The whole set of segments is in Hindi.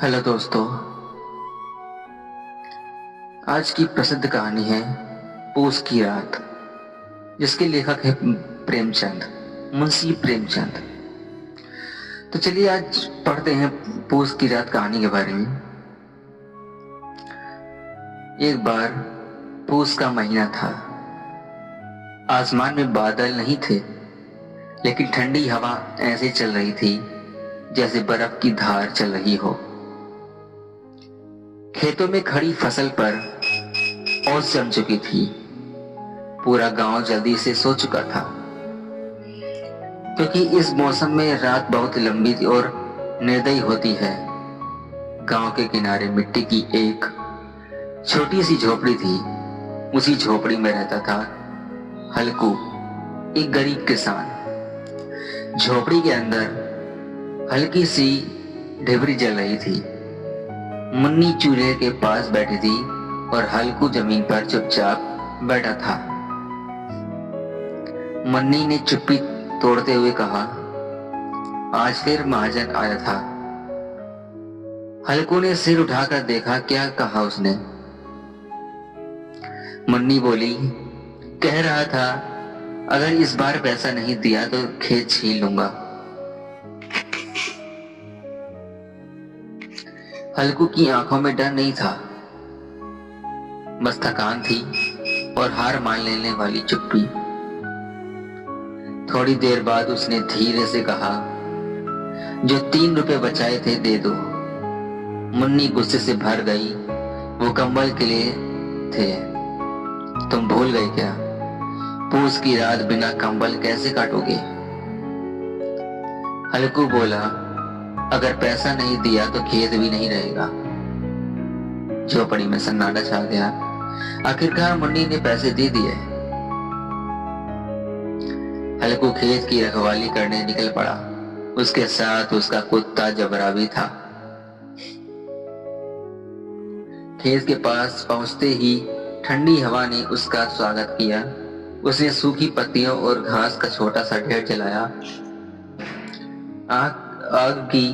हेलो दोस्तों। आज की प्रसिद्ध कहानी है पूस की रात, जिसके लेखक है प्रेमचंद, मुंशी प्रेमचंद। तो चलिए आज पढ़ते हैं पूस की रात कहानी के बारे में। एक बार पूस का महीना था। आसमान में बादल नहीं थे, लेकिन ठंडी हवा ऐसे चल रही थी जैसे बर्फ की धार चल रही हो। खेतों में खड़ी फसल पर ओस जम चुकी थी। पूरा गांव जल्दी से सो चुका था, क्योंकि इस मौसम में रात बहुत लंबी और निर्दयी होती है। गांव के किनारे मिट्टी की एक छोटी सी झोपड़ी थी। उसी झोपड़ी में रहता था हल्कू, एक गरीब किसान। झोपड़ी के अंदर हल्की सी ढिबरी जल रही थी। मुन्नी चूल्हे के पास बैठी थी और हल्कू जमीन पर चुपचाप बैठा था। मुन्नी ने चुप्पी तोड़ते हुए कहा, आज फिर महाजन आया था। हल्कू ने सिर उठाकर देखा। क्या कहा उसने? मुन्नी बोली, कह रहा था अगर इस बार पैसा नहीं दिया तो खेत छीन लूंगा। हल्कू की आंखों में डर नहीं था, बस थकान थी और हार मान लेने वाली चुप्पी। थोड़ी देर बाद उसने धीरे से कहा, जो 3 रुपए बचाए थे दे दो। मुन्नी गुस्से से भर गई। वो कंबल के लिए थे। तुम भूल गए क्या? पूस की रात बिना कंबल कैसे काटोगे? हल्कू बोला, अगर पैसा नहीं दिया तो खेत भी नहीं रहेगा। झोपड़ी में सन्नाटा छा गया। आखिरकार मुन्नी ने पैसे दे दिए। हल्कू खेत की रखवाली करने निकल पड़ा। उसके साथ उसका कुत्ता जबरा भी था। खेत के पास पहुंचते ही ठंडी हवा ने उसका स्वागत किया। उसने सूखी पत्तियों और घास का छोटा सा ढेर जलाया। आग की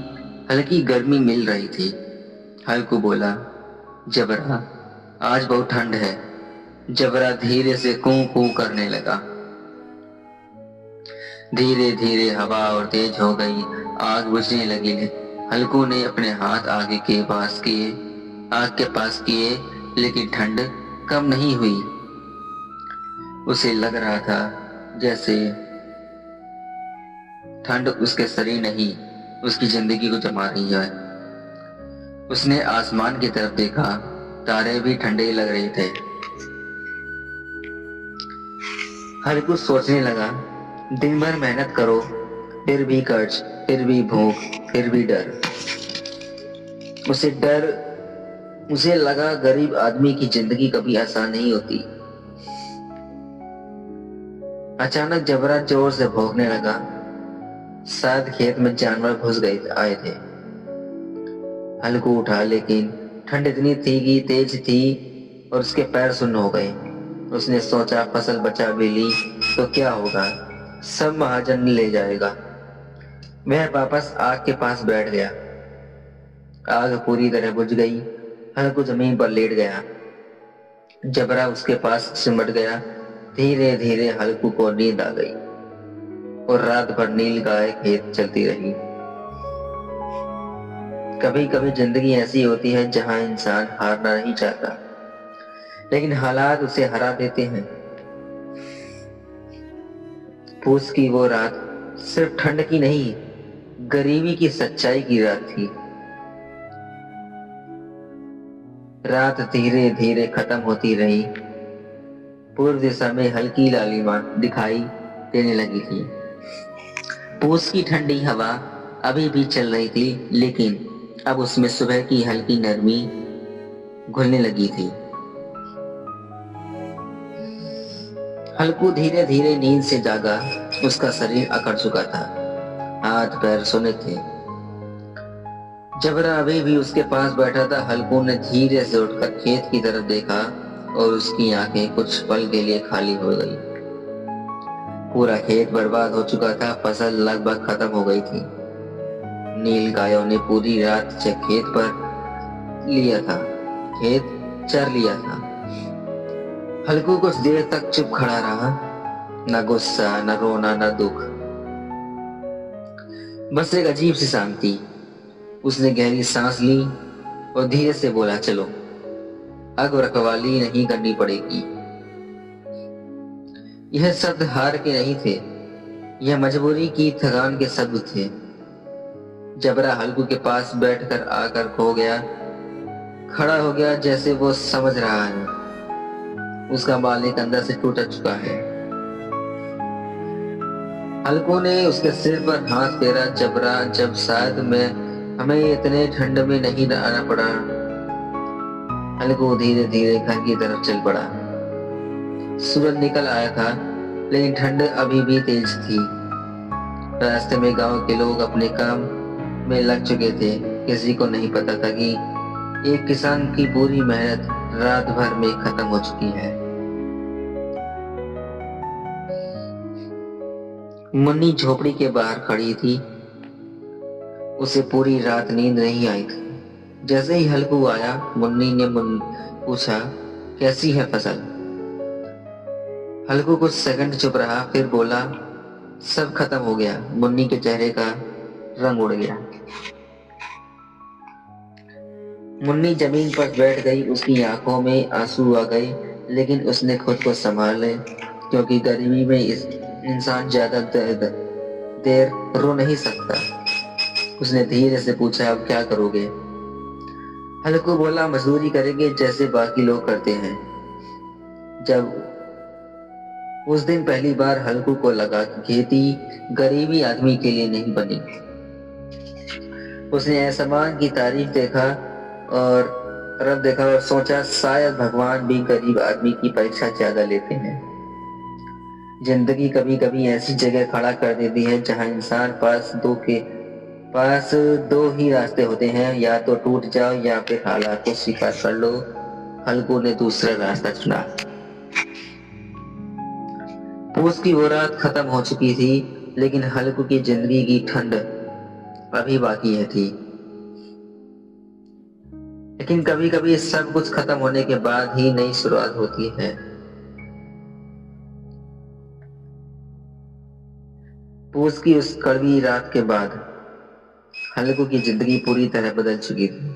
हल्की गर्मी मिल रही थी। हल्कू बोला, जबरा आज बहुत ठंड है। जबरा धीरे से कूं कूं करने लगा। धीरे धीरे हवा और तेज हो गई। आग बुझने लगी। हल्कू ने अपने हाथ आग के पास किए, लेकिन ठंड कम नहीं हुई। उसे लग रहा था जैसे ठंड उसके शरीर नहीं, उसकी जिंदगी को जमा रही है। उसने आसमान की तरफ देखा। तारे भी ठंडे लग रहे थे। हल्कू सोचने लगा, दिन भर मेहनत करो, फिर भी कर्ज, फिर भी भूख, फिर भी डर। उसे लगा गरीब आदमी की जिंदगी कभी आसान नहीं होती। अचानक जबरा जोर से भौंकने लगा। शायद खेत में जानवर घुस आए थे। हल्कू उठा, लेकिन ठंड इतनी तेज थी और उसके पैर सुन्न हो गए। उसने सोचा, फसल बचा भी ली तो क्या होगा, सब महाजन ले जाएगा। वह वापस आग के पास बैठ गया। आग पूरी तरह बुझ गई। हल्कू जमीन पर लेट गया। जबरा उसके पास सिमट गया। धीरे धीरे हल्कू को नींद आ गई और रात भर नील गाय खेत चलती रही। कभी कभी जिंदगी ऐसी होती है जहां इंसान हारना नहीं चाहता, लेकिन हालात उसे हरा देते हैं। पूस की वो रात सिर्फ ठंड की नहीं, गरीबी की सच्चाई की रात थी। रात धीरे धीरे खत्म होती रही। पूर्व दिशा में हल्की लालिमा दिखाई देने लगी थी। पूस की ठंडी हवा अभी भी चल रही थी, लेकिन अब उसमें सुबह की हल्की नरमी घुलने लगी थी। हल्कू धीरे धीरे नींद से जागा। उसका शरीर अकड़ चुका था, हाथ पैर सुने थे। जबरा अभी भी उसके पास बैठा था। हल्कू ने धीरे से उठकर खेत की तरफ देखा और उसकी आंखें कुछ पल के लिए खाली हो गई। पूरा खेत बर्बाद हो चुका था। फसल लगभग खत्म हो गई थी। नील गायों ने पूरी रात खेत चर लिया था। हल्कू कुछ देर तक चुप खड़ा रहा, न गुस्सा, न रोना, न दुख, बस एक अजीब सी शांति। उसने गहरी सांस ली और धीरे से बोला, चलो, अब रखवाली नहीं करनी पड़ेगी। यह शब्द हार के नहीं थे, यह मजबूरी की थकान के शब्द थे। जबरा हल्कू के पास बैठकर आकर खड़ा हो गया, जैसे वो समझ रहा है उसका मालिक अंदर से टूट चुका है। हल्कू ने उसके सिर पर हाथ फेरा, जबरा, जब शायद हमें इतने ठंड में नहीं आना पड़ा। हल्कू धीरे धीरे घर की तरफ चल पड़ा। सूरज निकल आया था, लेकिन ठंड अभी भी तेज थी। रास्ते में गांव के लोग अपने काम में लग चुके थे। किसी को नहीं पता था कि एक किसान की पूरी मेहनत रात भर में खत्म हो चुकी है। मुन्नी झोपड़ी के बाहर खड़ी थी। उसे पूरी रात नींद नहीं आई थी। जैसे ही हल्कू आया, मुन्नी ने पूछा, कैसी है फसल? हल्कू कुछ सेकंड चुप रहा, फिर बोला, सब खत्म हो गया। मुन्नी के चेहरे का रंग उड़ गया। मुन्नी जमीन पर बैठ गई। उसकी आंखों में आंसू आ गए, लेकिन उसने खुद को संभाले, क्योंकि गर्मी में इंसान ज्यादा देर रो नहीं सकता। उसने धीरे से पूछा, अब क्या करोगे? हल्कू बोला, मजदूरी करेंगे जैसे बाकी लोग करते हैं। जब उस दिन पहली बार हल्कू को लगा कि खेती गरीबी आदमी के लिए नहीं बनी। उसने आसमान की तारीफ देखा और सोचा, शायद भगवान भी गरीब आदमी की परीक्षा ज्यादा लेते हैं। जिंदगी कभी कभी ऐसी जगह खड़ा कर देती है जहां इंसान पास दो ही रास्ते होते हैं, या तो टूट जाओ या फिर हालात को स्वीकार कर लो। हल्कू ने दूसरा रास्ता चुना। पूस की वो रात खत्म हो चुकी थी, लेकिन हल्कू की जिंदगी की ठंड अभी बाकी थी। लेकिन कभी कभी सब कुछ खत्म होने के बाद ही नई शुरुआत होती है। पूस की उस कड़वी रात के बाद हल्कू की जिंदगी पूरी तरह बदल चुकी थी।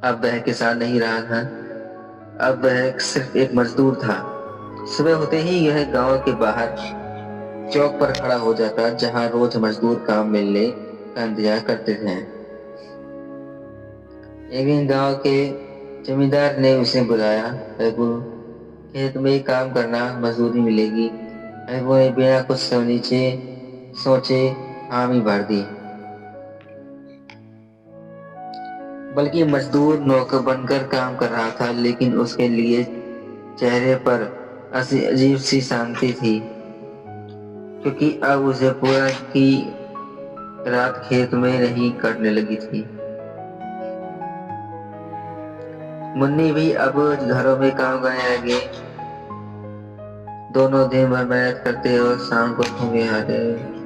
अब वह किसान नहीं रहा था, अब वह सिर्फ एक मजदूर था। सुबह होते ही यह गांव के बाहर चौक पर खड़ा हो जाता, जहां रोज मजदूर काम मिलने का इंतजार करते थे। एक दिन गांव के जमींदार ने उसे बुलाया। रघु, खेत में काम करना, मजदूरी मिलेगी। रघु ने बिना कुछ सोचे हामी भर दी। बल्कि मजदूर नौकर बनकर काम कर रहा था, लेकिन उसके लिए चेहरे पर अजीब सी शांति थी, क्योंकि अब उसे पूरा की रात खेत में नहीं कटने लगी थी। मुन्नी भी अब घरों में काम करने लगे। दोनों दिन भर मेहनत करते और शाम को घूमे आते,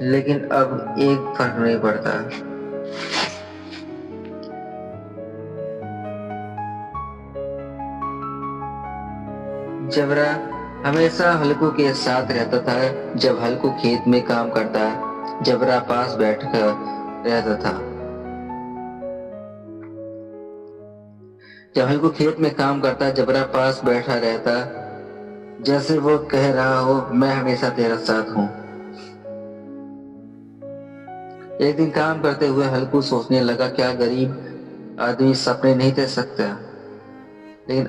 लेकिन अब एक फर्क नहीं पड़ता। जबरा हमेशा हल्कू के साथ रहता था। जब हल्कू खेत में काम करता, जबरा पास बैठकर रहता था। जब हल्कू खेत में काम करता, जबरा पास बैठा रहता, जैसे वो कह रहा हो, मैं हमेशा तेरा साथ हूं। एक दिन काम करते हुए हल्कू सोचने लगा, क्या गरीब आदमी सपने नहीं देख सकता? लेकिन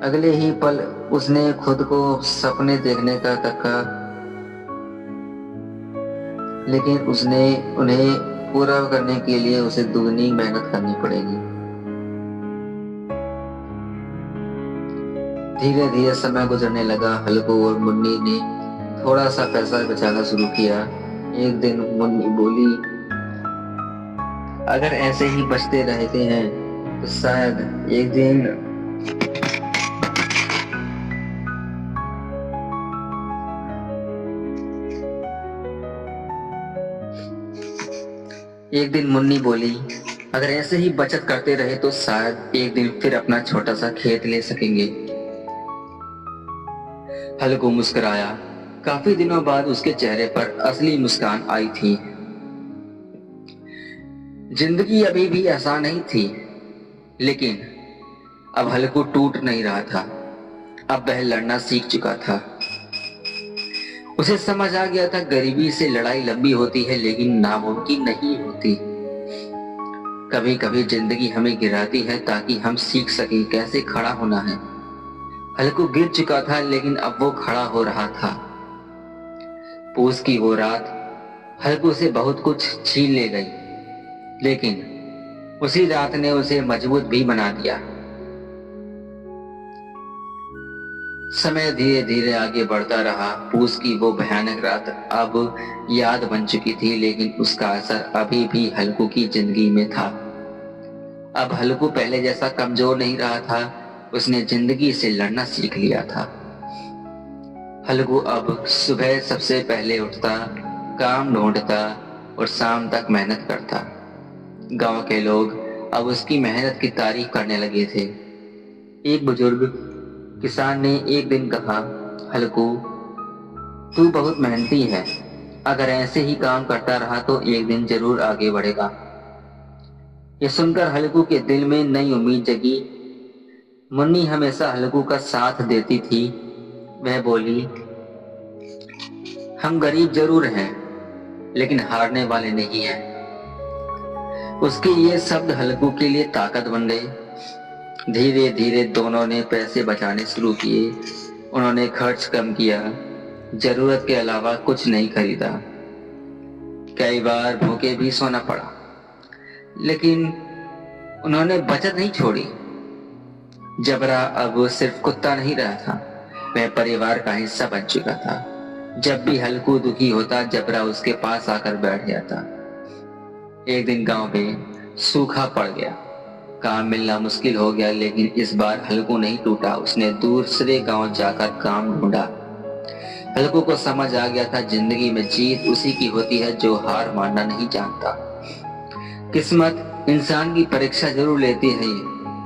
अगले ही पल उसने खुद को सपने देखने का तका, लेकिन उन्हें पूरा करने के लिए उसे दुगनी मेहनत करनी पड़ेगी। धीरे धीरे समय गुजरने लगा। हल्कू और मुन्नी ने थोड़ा सा पैसा बचाना शुरू किया। एक दिन मुन्नी बोली, अगर ऐसे ही बचते रहते हैं तो शायद एक दिन एक दिन मुन्नी बोली, अगर ऐसे ही बचत करते रहे तो शायद एक दिन फिर अपना छोटा सा खेत ले सकेंगे। हल्कू मुस्कुराया। काफी दिनों बाद उसके चेहरे पर असली मुस्कान आई थी। जिंदगी अभी भी आसान नहीं थी, लेकिन अब हल्कू टूट नहीं रहा था। अब वह लड़ना सीख चुका था। उसे समझ आ गया था गरीबी से लड़ाई लंबी होती है लेकिन नामुमकिन नहीं होती। कभी कभी जिंदगी हमें गिराती है ताकि हम सीख सकें कैसे खड़ा होना है। हल्कू गिर चुका था लेकिन अब वो खड़ा हो रहा था। पूस की वो रात हल्कू से बहुत कुछ छीन ले गई, लेकिन उसी रात ने उसे मजबूत भी बना दिया। समय धीरे धीरे आगे बढ़ता रहा। पूस की वो भयानक रात अब याद बन चुकी थी, लेकिन उसका असर अभी भी हल्कू की जिंदगी में था। अब हल्कू पहले जैसा कमजोर नहीं रहा था, उसने जिंदगी से लड़ना सीख लिया था। हल्कू अब सुबह सबसे पहले उठता, काम ढूंढता और शाम तक मेहनत करता। गांव के लोग अब उसकी मेहनत की तारीफ करने लगे थे। एक बुजुर्ग किसान ने एक दिन कहा, हल्कू, तू बहुत मेहनती है। अगर ऐसे ही काम करता रहा तो एक दिन जरूर आगे बढ़ेगा। ये सुनकर हल्कू के दिल में नई उम्मीद जगी। मुन्नी हमेशा हल्कू का साथ देती थी। वह बोली, हम गरीब जरूर हैं, लेकिन हारने वाले नहीं हैं। उसके ये शब्द हल्कू के लिए ताकत बन गए। धीरे धीरे दोनों ने पैसे बचाने शुरू किए। उन्होंने खर्च कम किया, जरूरत के अलावा कुछ नहीं खरीदा। कई बार भूखे भी सोना पड़ा, लेकिन उन्होंने बचत नहीं छोड़ी। जबरा अब सिर्फ कुत्ता नहीं रहा था, वह परिवार का हिस्सा बन चुका था। जब भी हल्कू दुखी होता, जबरा उसके पास आकर बैठ जाता। एक दिन गांव में सूखा पड़ गया। काम मिलना मुश्किल हो गया, लेकिन इस बार हल्कू नहीं टूटा। उसने दूसरे गांव जाकर काम ढूंढा। हल्कू को समझ आ गया था जिंदगी में जीत उसी की होती है जो हार मानना नहीं जानता। किस्मत इंसान की परीक्षा जरूर लेती है,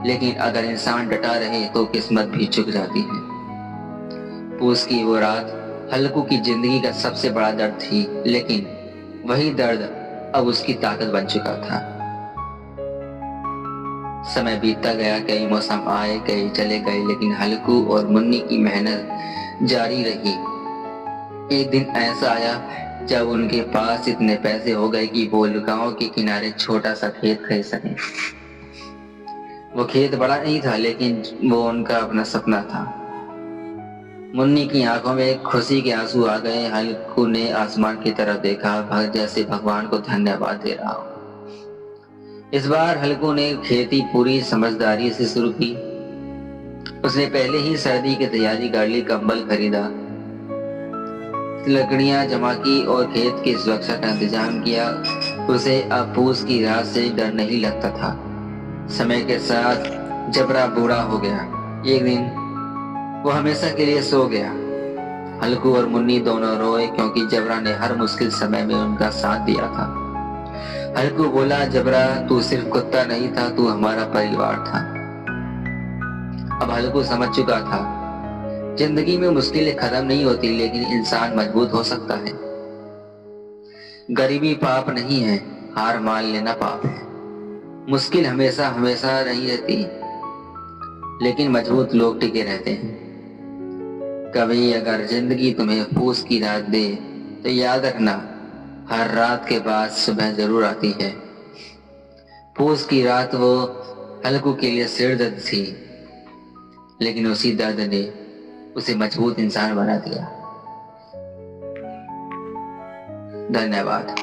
लेकिन अगर इंसान डटा रहे तो किस्मत भी झुक जाती है। पूस की वो रात हल्कू की जिंदगी का सबसे बड़ा दर्द थी, लेकिन वही दर्द अब उसकी ताकत बन चुका था। समय बीतता गया, कई मौसम आए, कई चले गए, लेकिन हल्कू और मुन्नी की मेहनत जारी रही। एक दिन ऐसा आया जब उनके पास इतने पैसे हो गए कि वो गांव के किनारे छोटा सा खेत खरीद सके। वो खेत बड़ा नहीं था, लेकिन वो उनका अपना सपना था। मुन्नी की आंखों में खुशी के आंसू आ गए। हल्कू ने आसमान की तरफ देखा, जैसे भगवान को धन्यवाद दे रहा हो। इस बार हल्कू ने खेती पूरी समझदारी से शुरू की। उसने पहले ही सर्दी की तैयारी कर ली, कंबल खरीदा, लकड़ियां जमा की और खेत की सुरक्षा का इंतजाम किया। उसे अब पूस की रात से डर नहीं लगता था। समय के साथ जबरा बूढ़ा हो गया। एक दिन वो हमेशा के लिए सो गया। हल्कू और मुन्नी दोनों रोए, क्योंकि जबरा ने हर मुश्किल समय में उनका साथ दिया था। हल्कू बोला, जबरा, तू सिर्फ कुत्ता नहीं था, तू हमारा परिवार था। अब हल्कू समझ चुका था जिंदगी में मुश्किलें खत्म नहीं होती, लेकिन इंसान मजबूत हो सकता है। गरीबी पाप नहीं है, हार मान लेना पाप है। मुश्किल हमेशा हमेशा नहीं रहती, लेकिन मजबूत लोग टिके रहते हैं। कभी अगर जिंदगी तुम्हें पूस की रात दे तो याद रखना, हर रात के बाद सुबह जरूर आती है। पूस की रात वो हल्कू के लिए सिर दर्द थी, लेकिन उसी दर्द ने उसे मजबूत इंसान बना दिया। धन्यवाद।